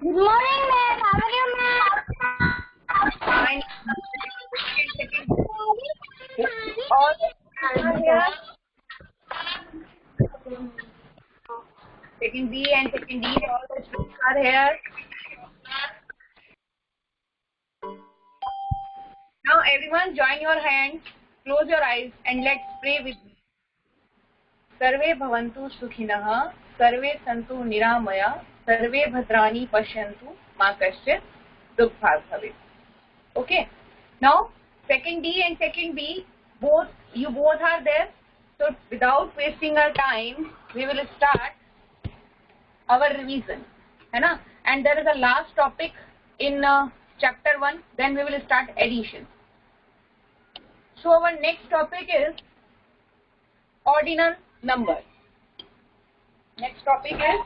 Good morning, ma'am. How are you, ma'am? Fine. All are here. Second B and second D, all the students are here. Now everyone join your hands, close your eyes and let's pray with me. सर्वे भवन्तु सुखिनः, सर्वे सन्तु निरामया, सर्वे भद्राणि पश्यन्तु, मा कश्चित् दुःखात् भवेत्. Okay. Now second D and second B, you both are there. So without wasting our time, we will start our revision, है ना? And there is a last topic in chapter 1. Then we will start addition. So our next topic is ordinal number. Next topic is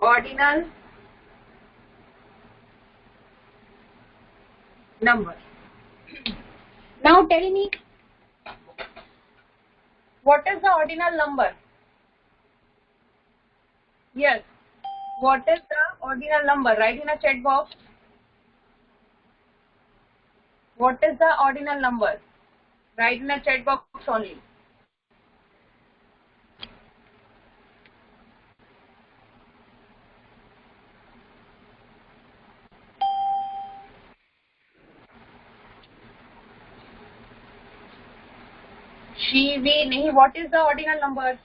ordinal number. Now tell me, what is the ordinal number? Yes, what is the ordinal number? Write in a chat box. What is the ordinal number? Write in a chat box only. She, we, nahi. What is the ordinal number?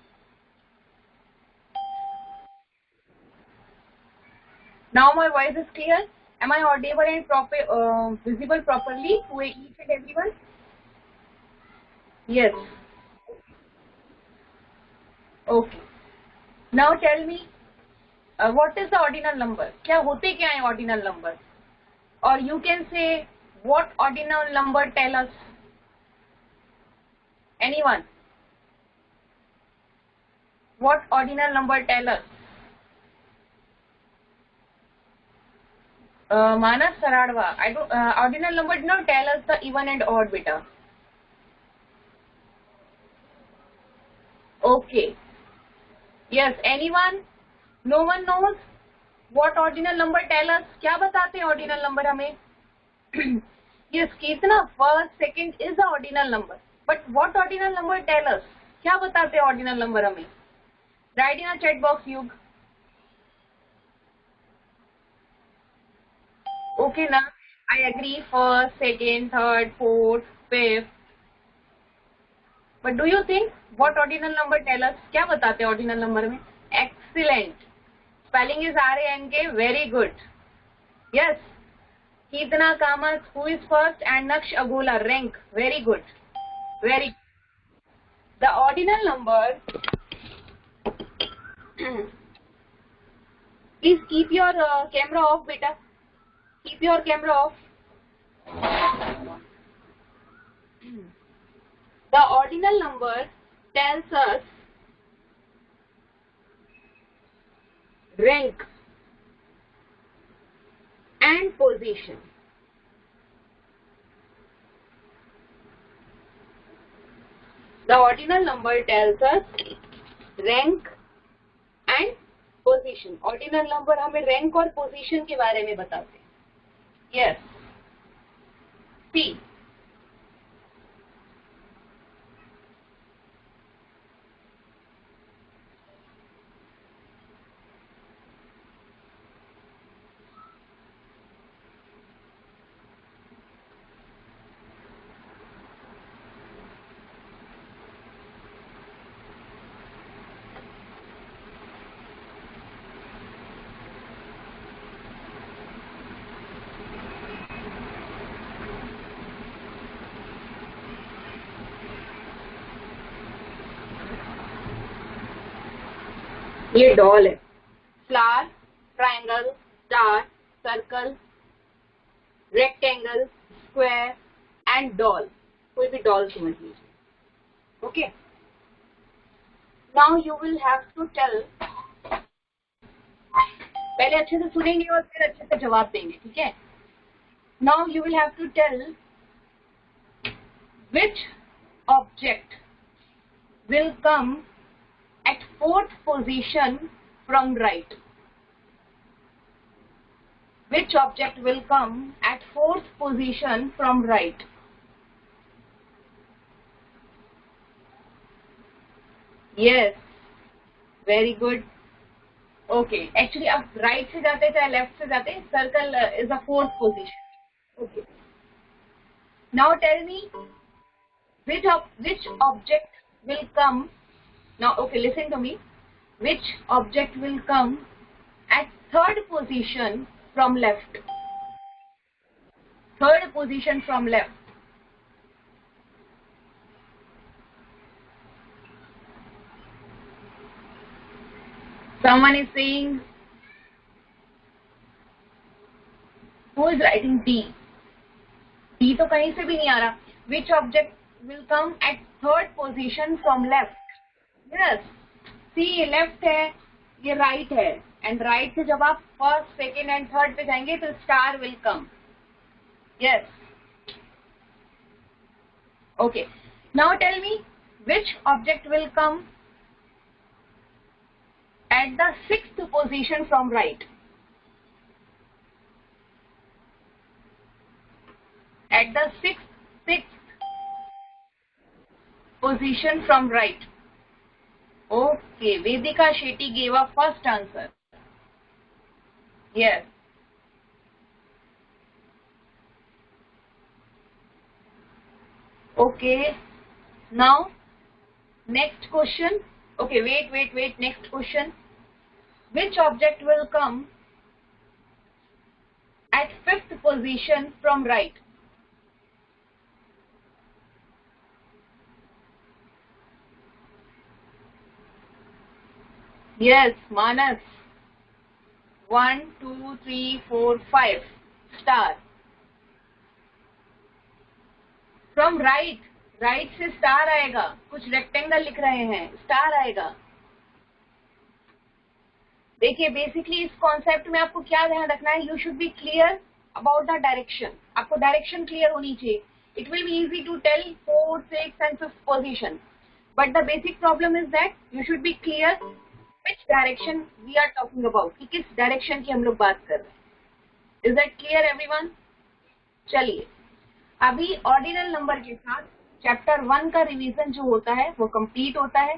Now my voice is clear. Am I audible and visible properly to each and everyone? Yes. Okay. Now tell me, what is the ordinal number? क्या होते क्या है ordinal number? Or you can say, what ordinal number tell us? Anyone? What ordinal number tell us? Manas Saradwa. I don't. Ordinal number did not tell us the even and odd, beta. Okay. Yes. Anyone? No one knows what ordinal number tell us. क्या बताते हैं ordinal number हमें? Yes, कितना first, second is the ordinal number. But what ordinal number tell us? क्या बताते हैं ordinal number हमें? Write in a chat box, Yug. Okay, now I agree. First, second, third, fourth, fifth. But do you think what ordinal number tell us? क्या बताते हैं ordinal number में? Excellent. Spelling is R-A-N-K. Very good. Yes. Kitna Kamas, who is first, and Naksh Agola, rank. Very good. Very. The ordinal number. Please keep your camera off, beta. Keep your camera off. The ordinal number tells us rank and position. The ordinal number tells us rank and position. Ordinal number हमें rank और position के बारे में बताते हैं. Yes. See. ये doll है. Flower, triangle, star, circle, rectangle, square and doll. कोई भी डॉल समझ लीजिए. Okay. Now you will have to tell. पहले अच्छे से सुनेंगे और फिर अच्छे से जवाब देंगे. ठीक है. Now you will have to tell which object will come at fourth position from right. Which object will come at fourth position from right? Yes, very good. Okay, actually अब right से जाते चाहे left से जाते, circle is the fourth position. Okay. Now tell me which object will come. Now okay, listen to me. Which object will come at third position from left? Third position from left. Someone is saying, who is writing D? D तो कहीं से भी नहीं आ रहा. Which object will come at third position from left? Yes. See, left है, ये right है, and right से जब आप first, second and third पे जाएंगे तो star will come. Yes. Okay. Now tell me which object will come at the sixth position from right? At the sixth position from right. Okay, Vedika Shetty gave a first answer. Yes. Okay. Now, next question. Okay, wait. Next question. Which object will come at fifth position from right? Yes, Manas. 1, 2, 3, 4, 5. Star. From right. Right से star आएगा. कुछ rectangle लिख रहे हैं. Star आएगा. देखिए basically इस concept में आपको क्या ध्यान रखना है. You should be clear about the direction. आपको डायरेक्शन क्लियर होनी चाहिए. It will be easy to tell 4, 6 and 5th position, but the basic problem is that you should be clear which direction we are talking about, कि किस direction की हम लोग बात कर रहे हैं. Is that clear everyone? चलिए अभी ऑर्डिनल नंबर के साथ चैप्टर 1 का रिवीजन जो होता है वो कंप्लीट होता है.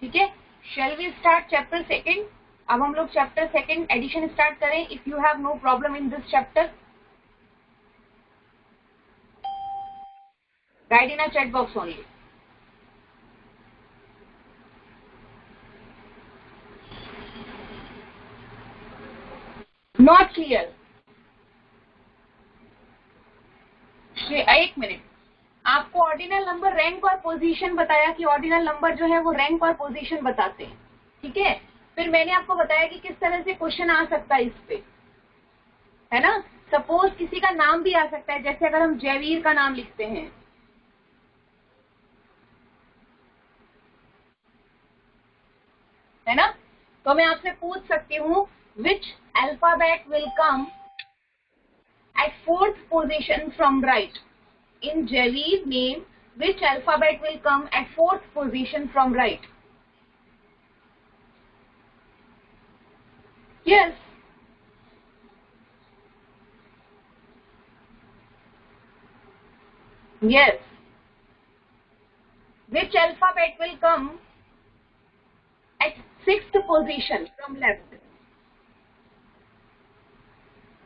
ठीक है, शेल वी स्टार्ट चैप्टर 2. अब हम लोग चैप्टर 2 एडिशन स्टार्ट करें. If you have no problem in this chapter, write in a chat box only. Not clear? एक मिनट, आपको ऑर्डिनल नंबर रैंक और पोजीशन बताया कि ऑर्डिनल नंबर जो है वो रैंक और पोजीशन बताते हैं. ठीक है, फिर मैंने आपको बताया कि किस तरह से क्वेश्चन आ सकता है इस पे, है ना. सपोज किसी का नाम भी आ सकता है, जैसे अगर हम जयवीर का नाम लिखते हैं, है ना, तो मैं आपसे पूछ सकती हूँ which alphabet will come at fourth position from right. In Javeer name, which alphabet will come at fourth position from right? Yes. Yes. Which alphabet will come at sixth position from left?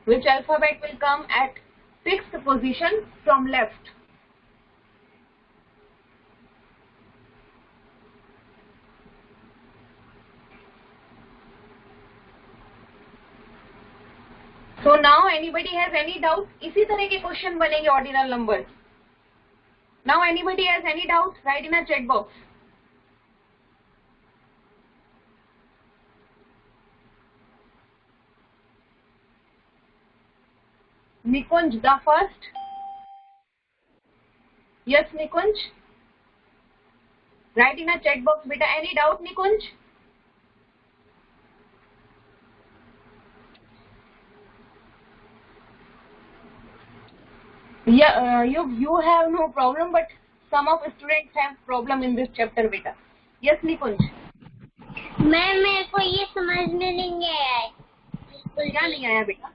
Which alphabet will come at sixth position from left? So now anybody has any doubt? इसी तरह के question बनेंगे ordinal number. Now anybody has any doubt? Write in a chat box. Nikunj, the first. Yes, Nikunj. Write in a chat box, beta. Any doubt, Nikunj? Yeah, you have no problem, but some of students have problem in this chapter, beta. Yes, Nikunj. Ma'am मेरे को ये समझ में नहीं आया है बिल्कुल क्या नहीं आया बेटा?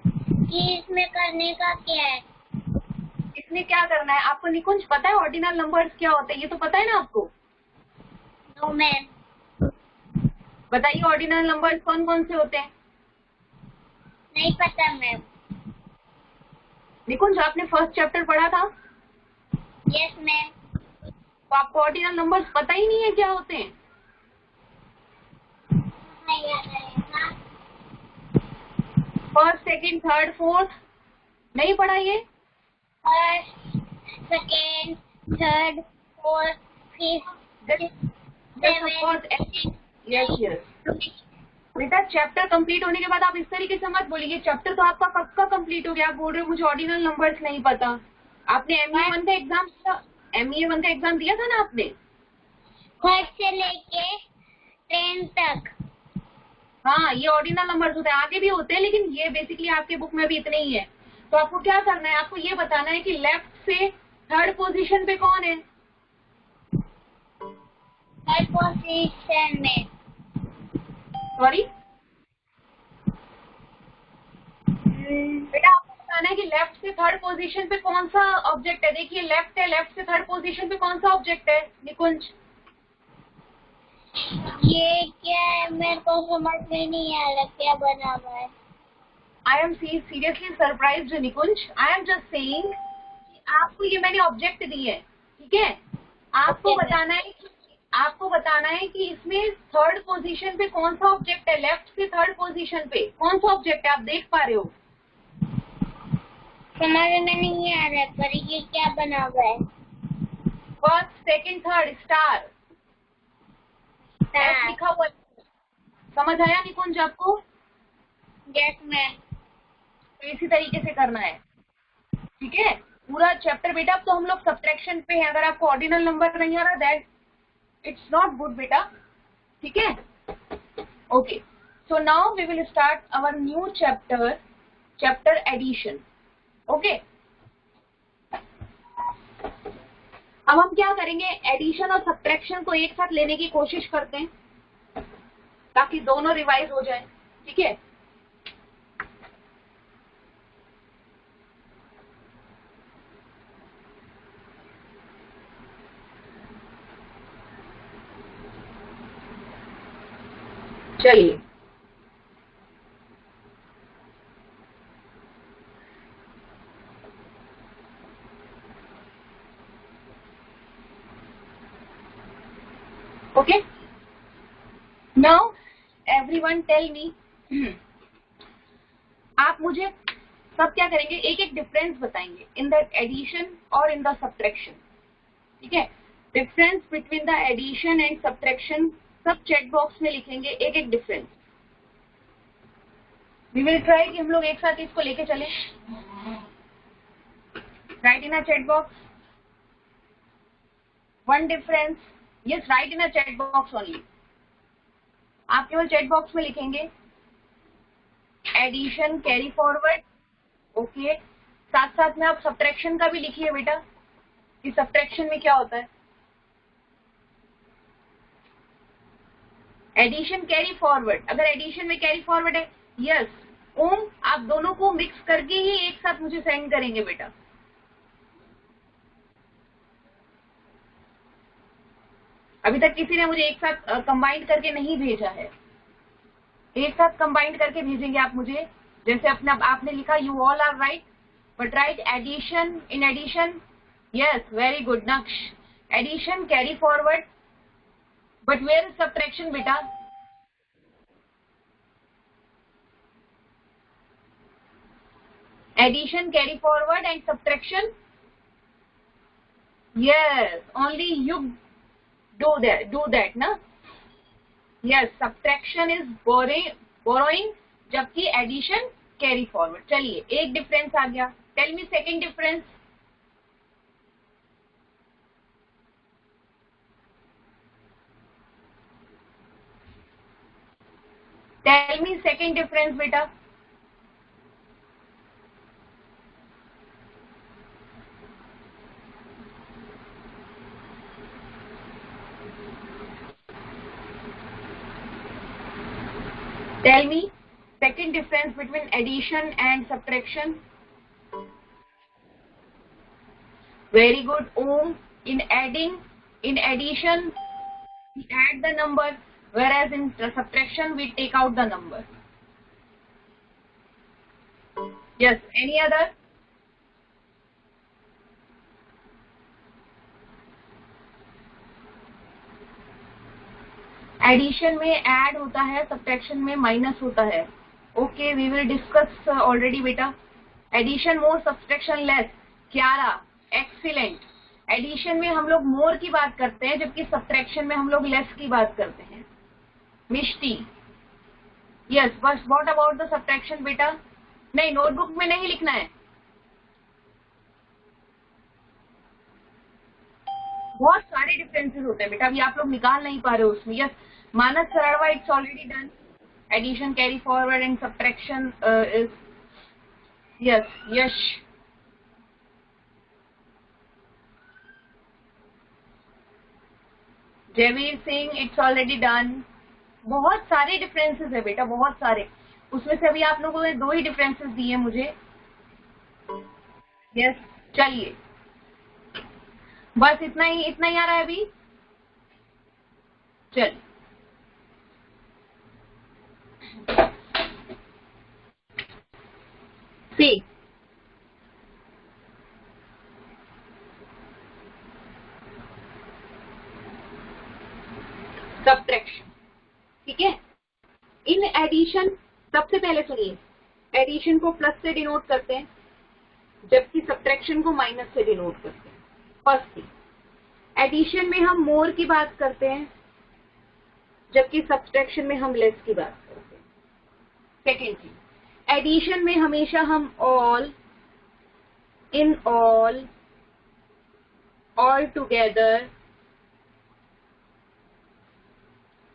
कि इसमें करने का क्या है। इसमें क्या करना है आपको? निकुंज पता है ऑर्डिनल नंबर्स क्या होते हैं? ये तो पता है ना आपको? No ma'am. बताइए ऑर्डिनल नंबर्स कौन कौन से होते हैं? नहीं पता मैम। निकुंज आपने फर्स्ट चैप्टर पढ़ा था यस मैम। तो आपको ऑर्डिनल नंबर्स पता ही नहीं है क्या होते हैं? फर्स्ट, सेकंड, थर्ड, फोर्थ नहीं पढ़ा ये? First, second, third, fourth, fifth, seven. Yes yes बेटा, चैप्टर कंप्लीट होने के बाद आप इस तरीके से मत बोलिए चैप्टर तो आपका कब का कंप्लीट हो गया, आप बोल रहे हो मुझे ऑर्डिनल नंबर्स नहीं पता। आपने ME1 का एग्जाम दिया था ना आपने? फर्स्ट से लेके 10 तक। हाँ, ये ऑर्डिनल नंबर्स होते हैं, आगे भी होते हैं लेकिन ये बेसिकली आपके बुक में भी इतने ही है। तो आपको क्या करना है, आपको ये बताना है कि लेफ्ट से थर्ड पोजीशन पे कौन है। थर्ड पोजीशन में सॉरी बेटा, आपको बताना है कि लेफ्ट से थर्ड पोजीशन पे कौन सा ऑब्जेक्ट है। देखिए लेफ्ट है, लेफ्ट से थर्ड पोजीशन पे कौन सा ऑब्जेक्ट है निकुंज? ये क्या है मेरे को समझ में नहीं आ रहा क्या बना हुआ है। I am seriously surprised Nikunj. I am just saying आपको ये मैंने ऑब्जेक्ट दी है, ठीक है? आपको Okay, बताना है कि इसमें थर्ड पोजीशन पे कौन सा ऑब्जेक्ट है। लेफ्ट से थर्ड पोजीशन पे कौन सा ऑब्जेक्ट है, आप देख पा रहे हो? समझ में नहीं आ रहा पर ये क्या बना हुआ है। First, second, third, star S लिखा हुआ है। समझ आया निकुंज आपको? Yes ma'am. तो इसी तरीके से करना है, ठीक है? पूरा चैप्टर बेटा। अब तो हम लोग सब्ट्रैक्शन पे हैं। अगर आपको ऑर्डिनल नंबर नहीं आ रहा दैट इट्स नॉट गुड बेटा, ठीक है? Okay, so now we will start our new chapter addition. Okay, अब हम क्या करेंगे, एडिशन और सब्ट्रैक्शन को एक साथ लेने की कोशिश करते हैं ताकि दोनों रिवाइज हो जाए, ठीक है? चलिए, okay, now everyone tell me, आप मुझे सब क्या करेंगे, एक एक डिफरेंस बताएंगे इन द एडिशन और इन द सब्ट्रैक्शन, ठीक है? Difference between the addition and subtraction सब चैट बॉक्स में लिखेंगे, एक एक डिफरेंस। वी विल ट्राई कि हम लोग एक साथ इसको लेके चले। Right in a chat box one difference. Yes, right in a chat box only. आप केवल चैट बॉक्स में लिखेंगे एडिशन कैरी फॉरवर्ड, ओके। साथ साथ में आप सब्ट्रैक्शन का भी लिखिए बेटा कि सब्ट्रैक्शन में क्या होता है। एडिशन कैरी फॉरवर्ड, अगर एडिशन में कैरी फॉरवर्ड है, यस ओम, आप दोनों को मिक्स करके ही एक साथ मुझे सेंड करेंगे बेटा। अभी तक किसी ने मुझे एक साथ कंबाइंड करके नहीं भेजा है, एक साथ कंबाइंड करके भेजेंगे आप मुझे। जैसे अपना आपने लिखा you all are right, but write addition, in addition, yes very good Naksh. Addition carry forward, but where is subtraction बेटा? Addition carry forward and subtraction, yes only you do that na? Yes, subtraction is borrowing जबकि addition carry forward। चलिए एक difference आ गया, tell me second difference. Tell me second difference बेटा। Tell me second difference between addition and subtraction. Very good, Om. In addition, we add the number, whereas in subtraction we take out the number. Yes, any other? Addition में add होता है, subtraction में minus होता है. Okay, we will discuss already बेटा. Addition more, subtraction less. Kyara, excellent. Addition में हम लोग मोर की बात करते हैं, जबकि सब्ट्रैक्शन में हम लोग लेस की बात करते हैं. मिष्टी, यस. बस व्हाट अबाउट द सब्ट्रैक्शन बेटा? नहीं, नोटबुक में नहीं लिखना है. बहुत सारे डिफरेंसेस होते हैं बेटा, अभी आप लोग निकाल नहीं पा रहे हो उसमें. Yes, Manas Sardwa, it's already done. Addition carry forward and subtraction is yes. Yash, Jayveer Singh, it's already done. बहुत सारे डिफरेंसेस है बेटा, बहुत सारे. उसमें से अभी आप लोगों ने 2 ही डिफरेंसेस दिए मुझे. यस, चलिए, बस इतना ही आ रहा है अभी. चलिए, सी सब्ट्रैक्शन. ठीक है. इन एडिशन, सबसे पहले सुनिए, एडिशन को प्लस से डिनोट करते हैं, जबकि सब्ट्रैक्शन को माइनस से डिनोट करते हैं. फर्स्ट थिंग, एडिशन में हम मोर की बात करते हैं, जबकि सब्ट्रैक्शन में हम लेस की बात करते हैं. सेकेंड थिंग, एडिशन में हमेशा हम ऑल, इन ऑल टुगेदर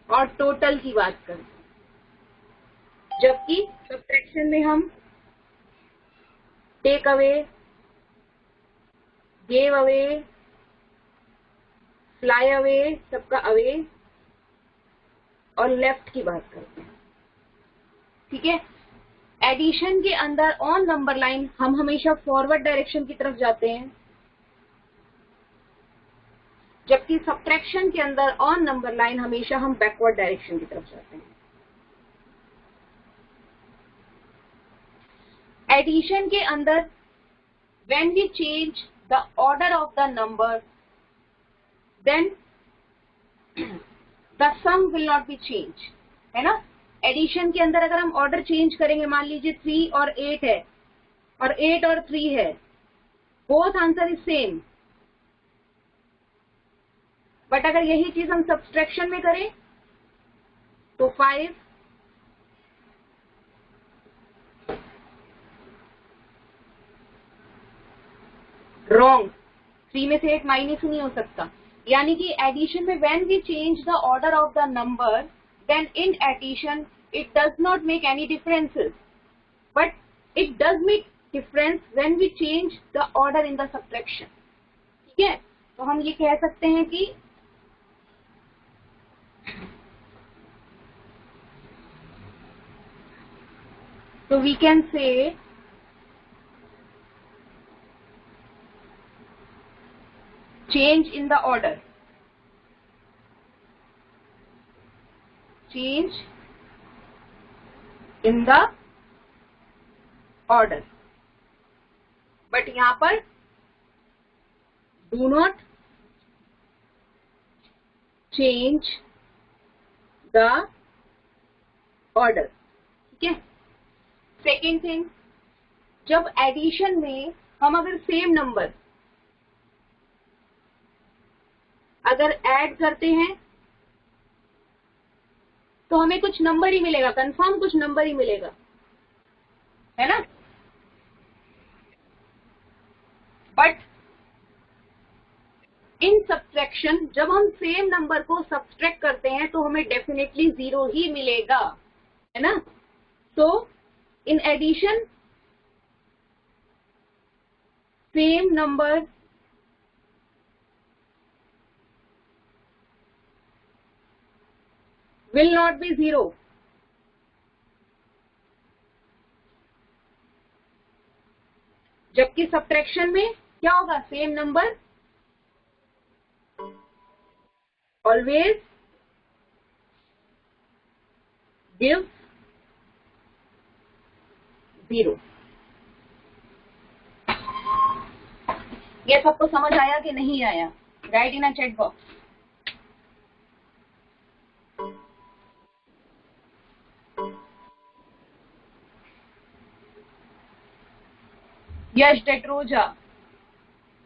और टोटल की बात करते हैं, जबकि सब्ट्रैक्शन में हम take away, gave away, fly away, सबका अवे, और लेफ्ट की बात करते हैं. ठीक है. एडिशन के अंदर ऑन नंबर लाइन हम हमेशा फॉरवर्ड डायरेक्शन की तरफ जाते हैं, जबकि सब्ट्रैक्शन के अंदर ऑन नंबर लाइन हमेशा हम बैकवर्ड डायरेक्शन की तरफ जाते हैं. एडिशन के अंदर when we change the order of the number, then the sum will not be change, है ना. एडिशन के अंदर अगर हम ऑर्डर चेंज करेंगे, मान लीजिए 3 और 8 है और 8 और 3 है, both answer is same. But अगर यही चीज हम सब्ट्रैक्शन में करें तो 5 रॉन्ग, 3 में से 8 माइनस नहीं हो सकता. यानी कि एडिशन में when we change the order of the number, then in addition it does not make any differences, but it does make difference when we change the order in the subtraction. ठीक है. तो हम ये कह सकते हैं कि so we can say change in the order, change in the order, but यहाँ पर do not change the order. ठीक है. सेकेंड थिंग, जब एडिशन में हम अगर सेम नंबर अगर ऐड करते हैं तो हमें कुछ नंबर ही मिलेगा, कंफर्म कुछ नंबर ही मिलेगा, है ना. बट इन सब्ट्रैक्शन जब हम सेम नंबर को सब्ट्रैक्ट करते हैं तो हमें डेफिनेटली 0 ही मिलेगा, है ना. तो in addition, same number will not be 0, जबकि सब्ट्रैक्शन में क्या होगा, सेम नंबर ऑलवेज गिव्स 0। ये सबको समझ आया कि नहीं आया? Write in a chat box. Yash Detroja,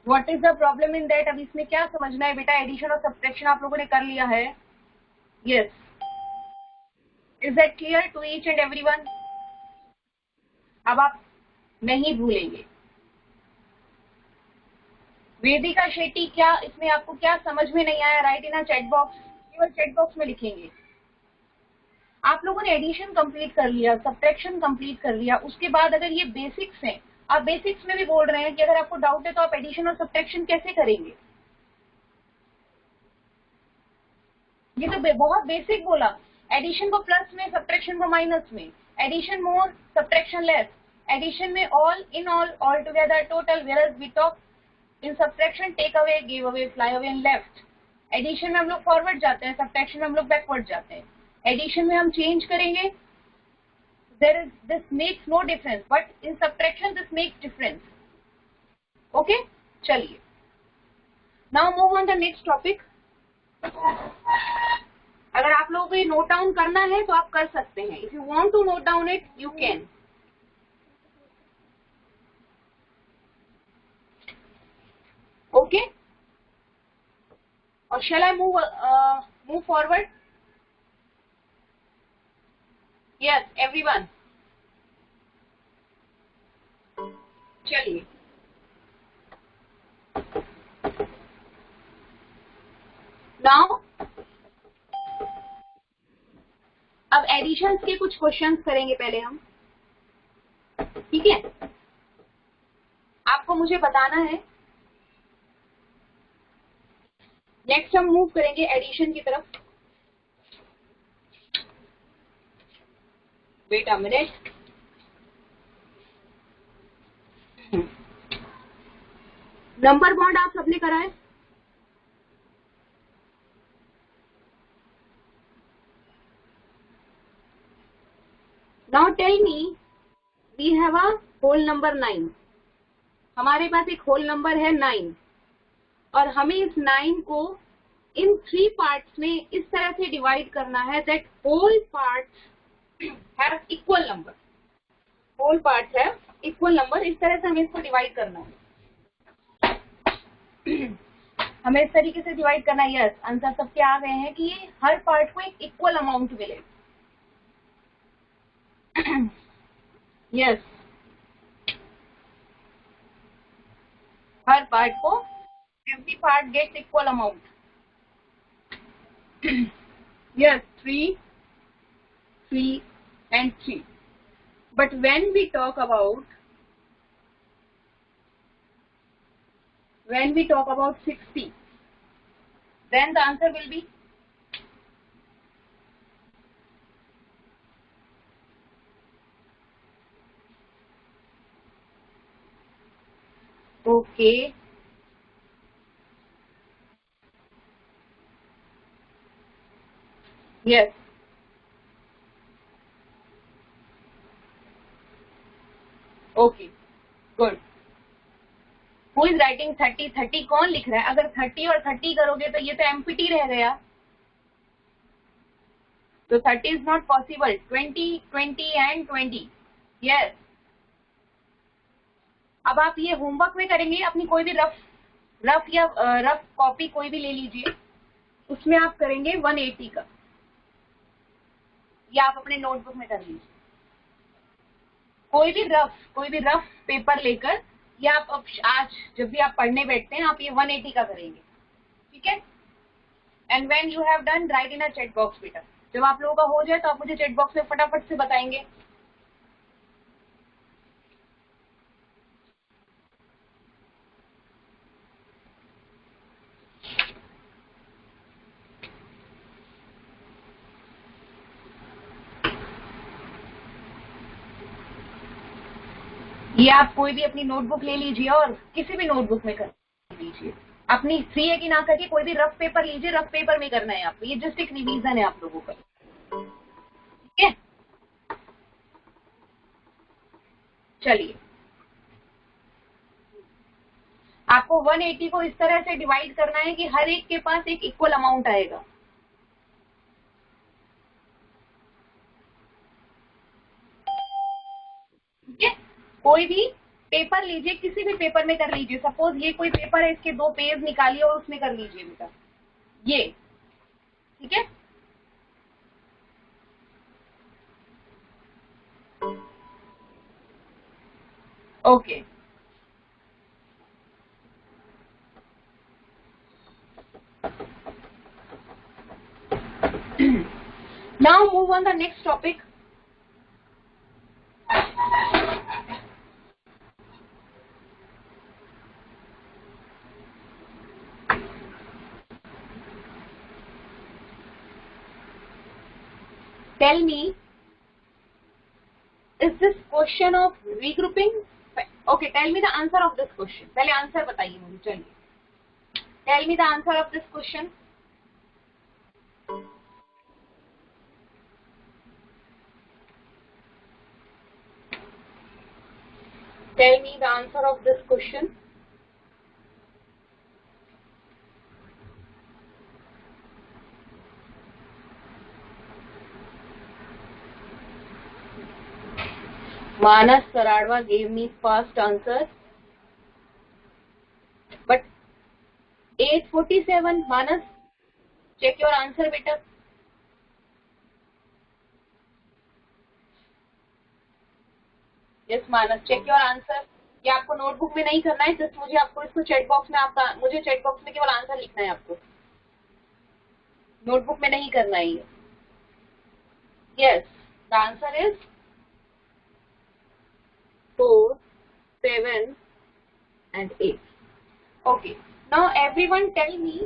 what is the problem in that? अब इसमें क्या समझना है बेटा? एडिशन और सब्ट्रैक्शन आप लोगों ने कर लिया है। Yes, is that clear to each and everyone? अब आप नहीं भूलेंगे। वेदिका शेट्टी, क्या इसमें आपको क्या समझ में नहीं आया? Write in a chat box, केवल चैट बॉक्स में लिखेंगे। आप लोगों ने एडिशन कंप्लीट कर लिया, सब्ट्रैक्शन कंप्लीट कर लिया, उसके बाद अगर ये बेसिक्स हैं, आप बेसिक्स में भी बोल रहे हैं कि अगर आपको डाउट है तो आप एडिशन और सब्ट्रैक्शन कैसे करेंगे। ये तो बहुत बेसिक बोला। एडिशन को प्लस में, सब्ट्रैक्शन को माइनस में, addition more subtraction less, addition में all in all together total, whereas we talk in subtraction take away, give away, fly away and left. Addition में हम लोग फॉरवर्ड जाते हैं, सब्ट्रैक्शन में हम लोग बैकवर्ड जाते हैं। एडिशन में हम चेंज करेंगे, this makes no difference, but in subtraction this makes difference. Okay, चलिए, now move on the next topic. अगर आप लोगों को ये नोट डाउन करना है तो आप कर सकते हैं। If you want to note down it, you can. Okay, or shall I move forward? Yes, everyone. चलिए, now अब एडिशंस के कुछ क्वेश्चंस करेंगे पहले हम, ठीक है? आपको मुझे बताना है। नेक्स्ट हम मूव करेंगे एडिशन की तरफ। Wait a minute. Number bond आप सबने करा है? Now tell me, we have a whole number 9। हमारे पास एक होल नंबर है 9 और हमें इस 9 को इन 3 पार्ट्स में इस तरह से डिवाइड करना है that whole parts have equal number. Whole parts have equal number, इस तरह से हमें इसको डिवाइड करना है। हमें इस तरीके से डिवाइड करना है। यस, आंसर सबके आ गए हैं कि ये हर पार्ट को एक इक्वल अमाउंट मिले। यस, हर पार्ट को, every part gets equal amount. Yes, 3, 3 and 3. But when we talk about 60, then the answer will be okay. Yes. Okay. Good. Who is writing 30? 30 कौन लिख रहा है? अगर 30 और 30 करोगे तो ये तो एम्प्टी रह गया, तो 30 is not possible. 20, 20 and 20. Yes. अब आप ये होमवर्क में करेंगे, अपनी कोई भी रफ कॉपी कोई भी ले लीजिए, उसमें आप करेंगे 180 का, या आप अपने नोटबुक में कर लीजिए। कोई भी रफ पेपर लेकर, या आप आज जब भी आप पढ़ने बैठते हैं आप ये 180 का करेंगे, ठीक है? And when you have done, right in a chat box बेटा। जब आप लोगों का हो जाए तो आप मुझे चैट बॉक्स में फटाफट से बताएंगे। ये आप कोई भी अपनी नोटबुक ले लीजिए और किसी भी नोटबुक में कर लीजिए, अपनी 3A की ना करके कोई भी रफ पेपर लीजिए, रफ पेपर में करना है आपको, ये जस्ट एक रिवीजन है आप लोगों का, ठीक है। चलिए, आपको 180 को इस तरह से डिवाइड करना है कि हर एक के पास एक इक्वल अमाउंट आएगा। ठीक है, कोई भी पेपर लीजिए, किसी भी पेपर में कर लीजिए, सपोज ये कोई पेपर है, इसके 2 पेज निकालिए और उसमें कर लीजिए बेटा ये, ठीक है। Okay, now move on the next topic. Tell me, is this question of regrouping? Okay, tell me the answer of this question. पहले आंसर बताइए मुझे, चलिए। Tell me the answer of this question. Tell me the answer of this question. Manas Saradwa gave me first answer, but 847, Manas, check your answer बेटा। Yes Manas, check your answer. ये आपको notebook में नहीं करना है, जस्ट मुझे आपको इसको चैट बॉक्स में आपका, मुझे चैट बॉक्स में केवल आंसर लिखना है आपको, नोटबुक में नहीं करना है ये। Yes, the answer is 4, 7 and 8. Okay, now everyone tell me,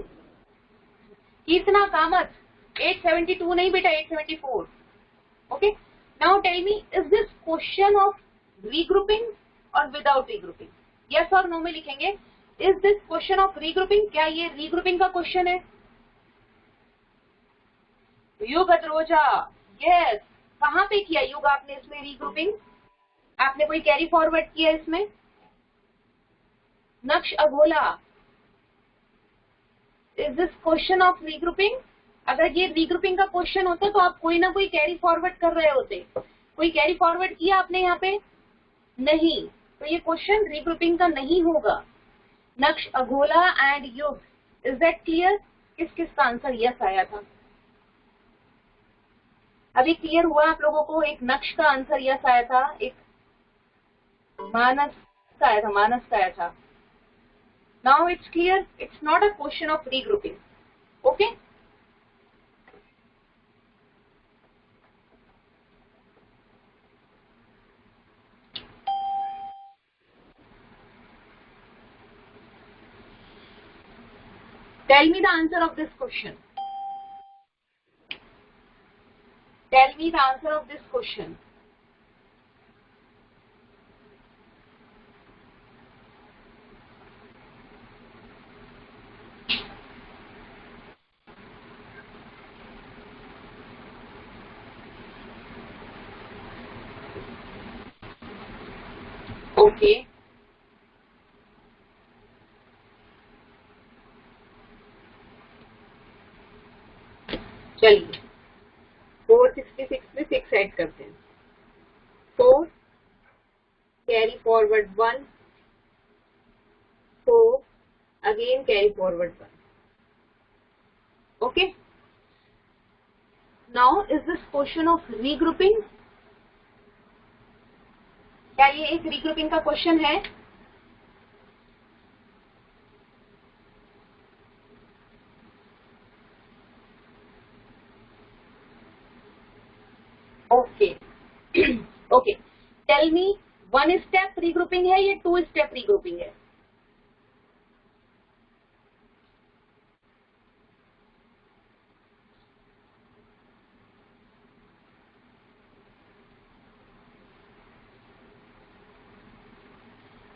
कितना कामत, 872 नहीं बेटा, 874. Okay, now tell me, is this question of regrouping or without regrouping? Yes or no में लिखेंगे। Is this question of regrouping? क्या ये regrouping का question है? युग अद्रोजा, यस। कहाँ पे किया युग आपने इसमें regrouping? आपने कोई कैरी फॉरवर्ड किया इसमें? Naksh Aghola, is this question of regrouping? अगर ये रीग्रुपिंग का क्वेश्चन होता तो आप कोई ना कोई कैरी फॉरवर्ड कर रहे होते। कोई कैरी फॉरवर्ड किया आपने यहाँ पे? नहीं, तो ये क्वेश्चन रीग्रुपिंग का नहीं होगा। नक्श अघोला एंड युग, इज दैट क्लियर? किस किस का आंसर यस आया था? अभी क्लियर हुआ आप लोगों को? एक नक्श का आंसर यस आया था, एक मानस का आया था, मानस का आया था। Now it's clear, it's not a question of regrouping. Okay? Tell me the answer of this question. Tell me the answer of this question. Okay. चलिए 466 में 6 ऐड करते हैं। 4 carry forward 1, 4 again carry forward 1। Okay, now is this question of regrouping? क्या ये एक regrouping का question है? Okay okay, tell me, 1 step regrouping है या 2 स्टेप रीग्रुपिंग है?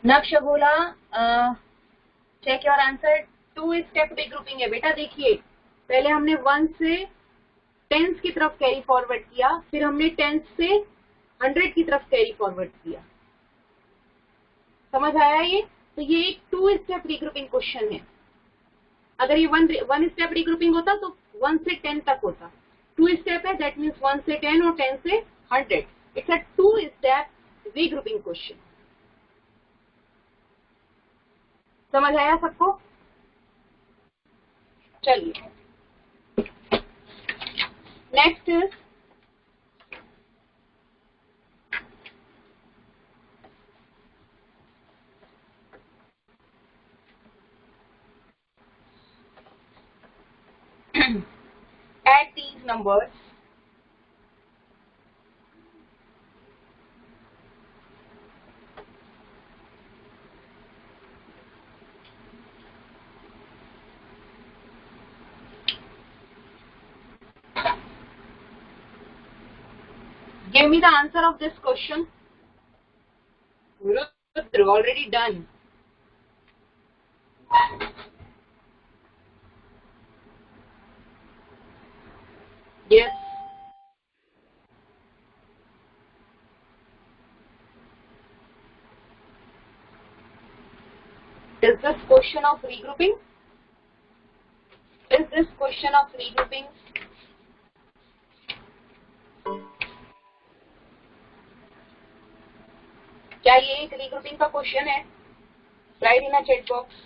नक्श बोला check your answer. 2 step regrouping है बेटा। देखिए पहले हमने 1 से 10 की तरफ कैरी फॉरवर्ड किया, फिर हमने 10 से 100 की तरफ कैरी फॉरवर्ड किया। समझ आया ये? तो ये एक 2 स्टेप रीग्रुपिंग क्वेश्चन है। अगर ये 1 स्टेप रीग्रुपिंग होता तो 1 से 10 तक होता। 2 स्टेप है, दैट मीन्स 1 से 10 और 10 से 100। It's a 2 step regrouping question. समझ आया सबको? चलिए next is add these numbers. Give me the answer of this question. Rudra, already done. Yes. Is this question of regrouping? Is this question of regrouping? क्या ये एक regrouping का question है? Write in a chat box.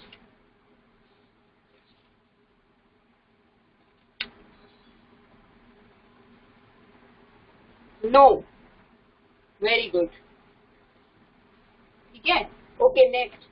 No. Very good. ठीक है? Okay, next.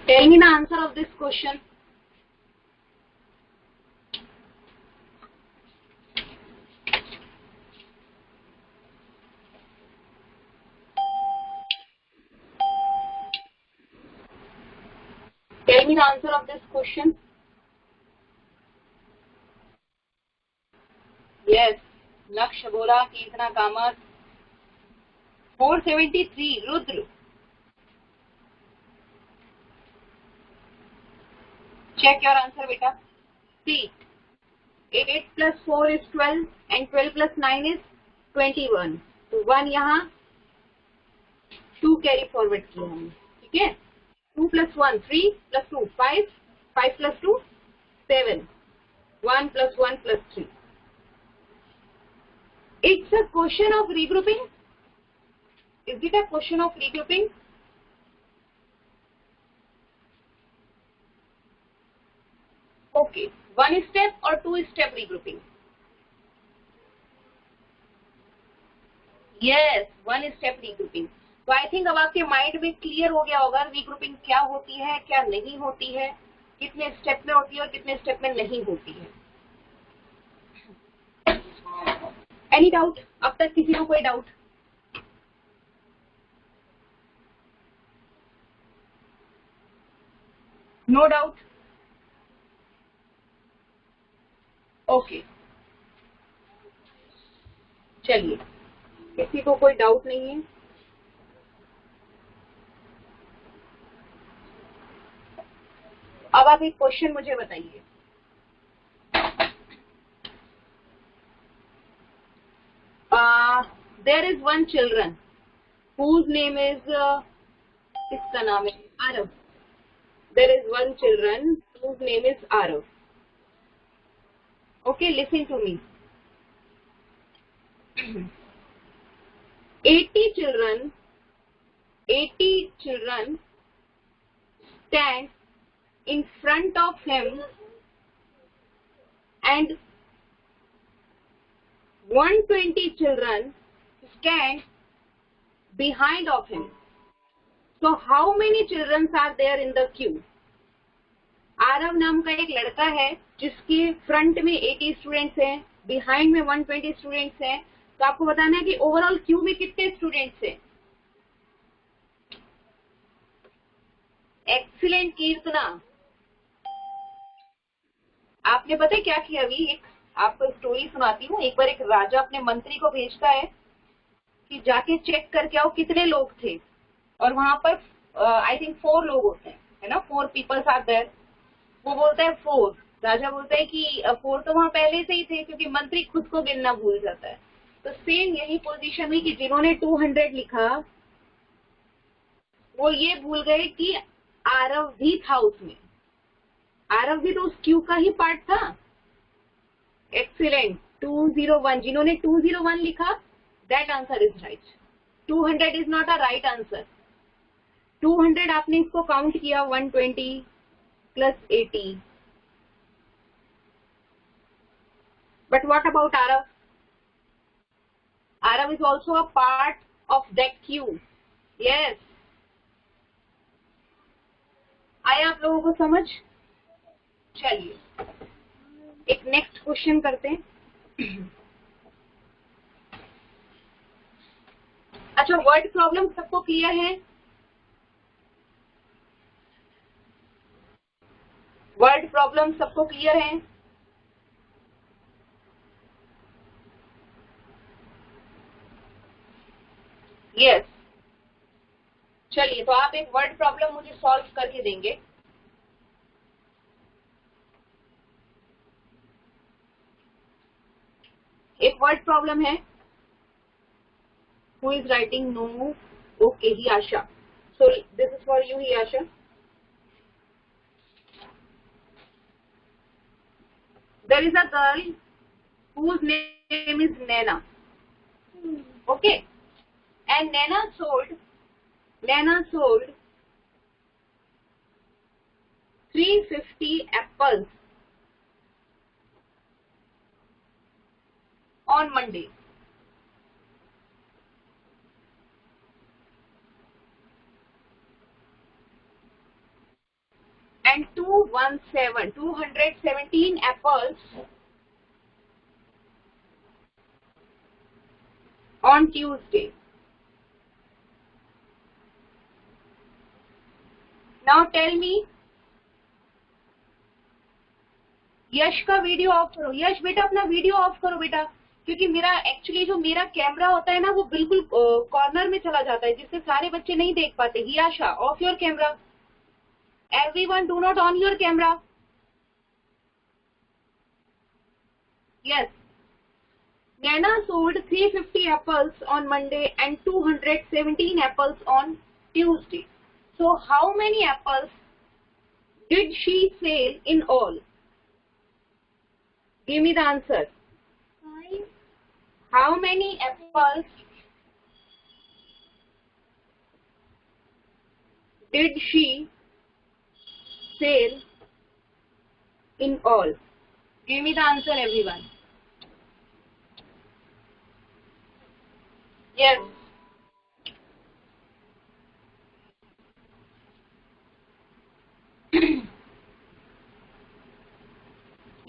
Tell me the answer of this question. Tell me the answer of this question. Yes. लक्ष्य बोला कि इतना Kamat 473 Rudra. Check your answer beta. See, 8 plus 4 is 12 and 12 plus 9 is 21. तो 1 यहाँ 2 carry forward किया हमने। ठीक है? 2 plus 1 3 plus 2 5 5 plus 2 7 1 plus 1 plus 3. It's a question of regrouping. Is it a question of regrouping? Okay, 1 step or 2 step regrouping? Yes, 1 step regrouping. तो I think अब आपके mind में क्लियर हो गया होगा रीग्रुपिंग क्या होती है, क्या नहीं होती है, कितने स्टेप में होती है और कितने स्टेप में नहीं होती है। Any doubt? अब तक किसी को कोई डाउट? No doubt? ओके, चलिए, किसी को कोई डाउट नहीं है? अब आप एक क्वेश्चन मुझे बताइए। There is one children whose name is किसका नाम है? Aarav. There is one children whose name is Arav. Okay, listen to me. 80 children stand in front of him and 120 children stand behind of him. So how many children are there in the queue? Aarav नाम का एक लड़का है जिसके front में 80 students हैं, behind में 120 students हैं, तो आपको बताना है कि ओवरऑल क्यू में कितने स्टूडेंट्स हैं। एक्सीलेंट कीर्तना, आपने पता है क्या किया अभी? एक आपको स्टोरी सुनाती हूँ। एक बार एक राजा अपने मंत्री को भेजता है कि जाके चेक करके आओ कितने लोग थे, और वहां पर आई थिंक 4 लोग होते हैं, है ना, 4 पीपल्स आर देयर। वो बोलता है 4, राजा बोलता है कि 4 तो वहां पहले से ही थे, क्योंकि मंत्री खुद को गिनना भूल जाता है। तो सेम यही पोजीशन हुई कि जिन्होंने 200 लिखा वो ये भूल गए कि आरव भी था उसमें। आरव भी तो उस क्यू का ही पार्ट था। एक्सीलेंट, 201, जिन्होंने 201 लिखा that answer is right. 200 is not a right answer. 200 आपने इसको काउंट किया, 120 plus 80, but what about Arav? Arav is also a part of that queue. Yes. आया आप लोगों को समझ? चलिए एक नेक्स्ट क्वेश्चन करते हैं। अच्छा, वर्ड प्रॉब्लम सबको क्लियर है? वर्ड प्रॉब्लम सबको क्लियर है? यस। चलिए, तो आप एक वर्ड प्रॉब्लम मुझे सॉल्व करके देंगे। एक वर्ड प्रॉब्लम है। Who is writing no? Okay, ही Asha. So this is for you, ही Asha. There is a girl whose name is Naina. Okay, and Naina sold 350 apples on Monday. And 217 apples on Tuesday. Now tell me, यश का video of करो। यश बेटा अपना video of करो बेटा, क्योंकि मेरा actually जो मेरा कैमरा होता है ना वो बिल्कुल कॉर्नर में चला जाता है, जिससे सारे बच्चे नहीं देख पाते। Hi Asha, off your camera. Everyone do not on your camera. Yes. Naina sold 350 apples on Monday and 217 apples on Tuesday. So how many apples did she sell in all? Give me the answer. 5. How many apples did she sell in all? Give me the answer, everyone. Yes.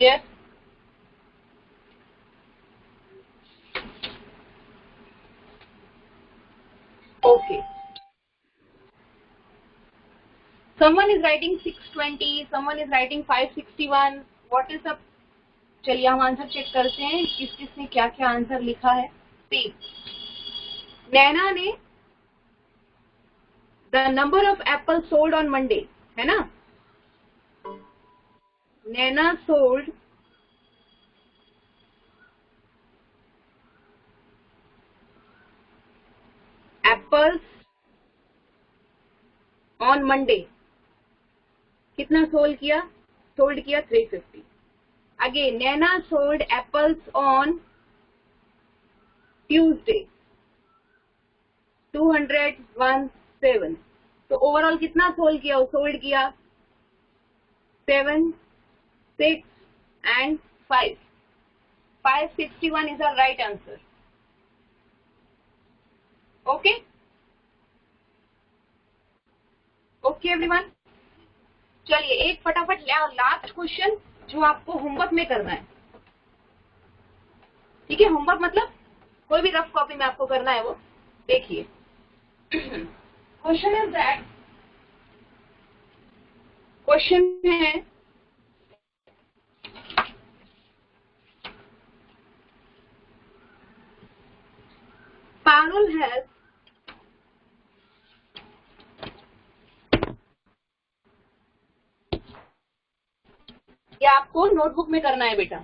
Yes. Okay. Someone is writing 620, someone is writing 561. What is the? चलिए हम answer check करते हैं किस किसने क्या क्या answer लिखा है। सी, नैना ने the number of Apple sold on Monday, है ना? नैना सोल्ड एप्पल्स ऑन मंडे। कितना सोल्ड किया? 350। Again, Naina sold apples on Tuesday, 217। तो ओवरऑल कितना सोल्ड किया? सोल्ड किया 7, 6 and 5. 561 is the right answer. Okay? Okay everyone? चलिए एक फटाफट लास्ट क्वेश्चन जो आपको होमवर्क में करना है। ठीक है, होमवर्क मतलब कोई भी रफ कॉपी में आपको करना है वो देखिए। क्वेश्चन इज दैट, क्वेश्चन है Parul has ये आपको नोटबुक में करना है बेटा।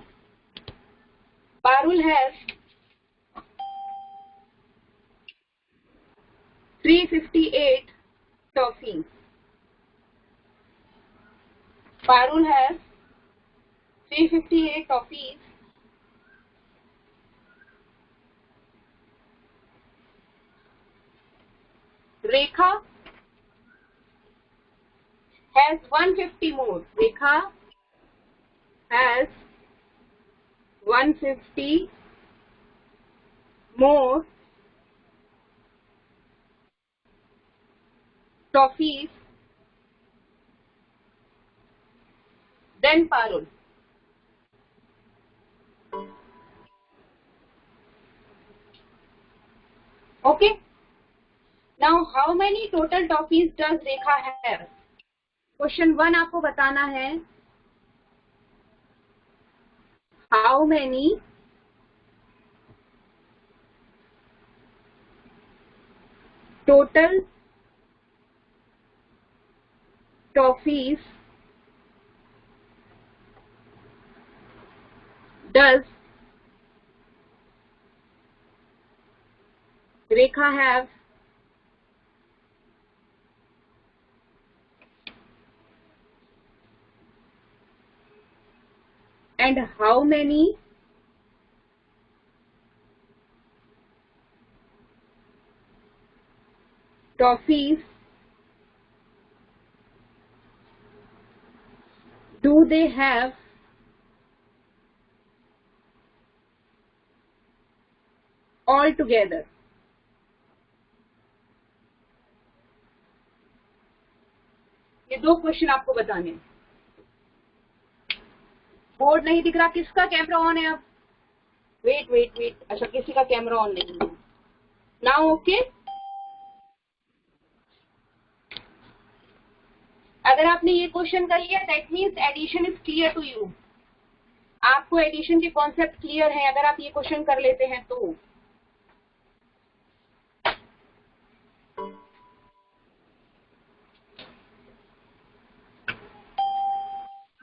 Parul has 358 toffees. Parul has 358 toffees. Rekha has 150 more. Rekha has 150 more toffees than Parul. Okay. Now, how many total toffees does Rekha have? Question 1 आपको बताना है how many total toffees does Rekha have? And how many toffees do they have all together? ये दो question आपको बताने हैं। Board नहीं दिख रहा, किसका कैमरा ऑन है? अब वेट वेट वेट, अच्छा किसी का कैमरा ऑन नहीं है। Now okay. अगर आपने ये क्वेश्चन कर लिया that means addition is clear to you. आपको एडिशन के कॉन्सेप्ट क्लियर है अगर आप ये क्वेश्चन कर लेते हैं तो।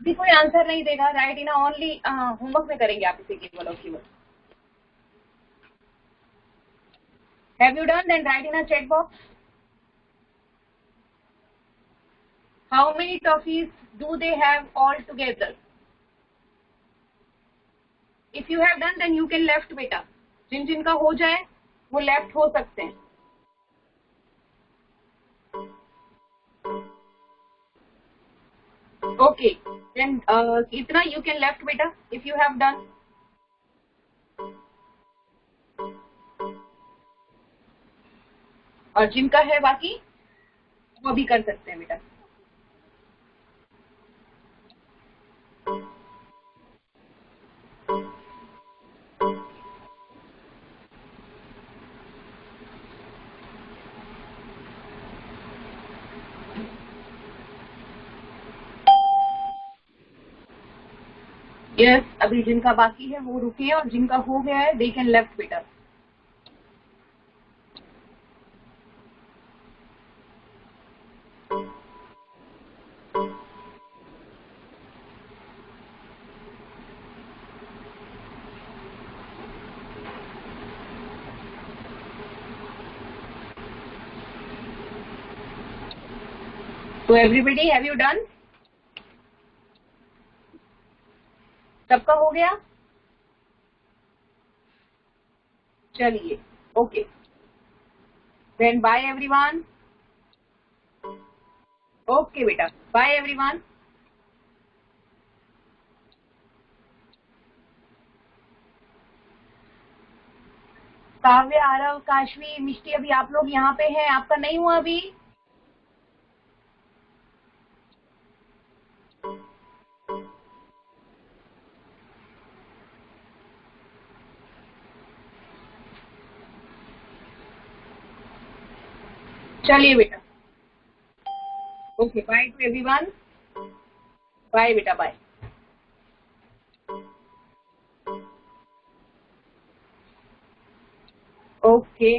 अभी कोई आंसर नहीं देगा, राइट इन ओनली होमवर्क में करेंगे आप इसे केवल और केवल। Have you done? Then write in a chat box how many toffees do they have all together. If you have done then you can left बेटा, जिन जिनका हो जाए वो लेफ्ट हो सकते हैं। ओके देन इतना यू कैन लेफ्ट बेटा इफ यू हैव डन। और जिनका है बाकी वो भी कर सकते हैं बेटा। यस अभी जिनका बाकी है वो रुके और जिनका हो गया है दे कैन लेफ्ट बेटा। तो एवरीबडी हैव यू डन? सबका हो गया? चलिए okay then bye everyone. Okay बेटा बाय एवरीवन। काव्य, आरव, काशवी, मिष्टी अभी आप लोग यहाँ पे हैं, आपका नहीं हुआ अभी? चलिए बेटा, okay, bye to everyone, bye बेटा, बाय। ओके।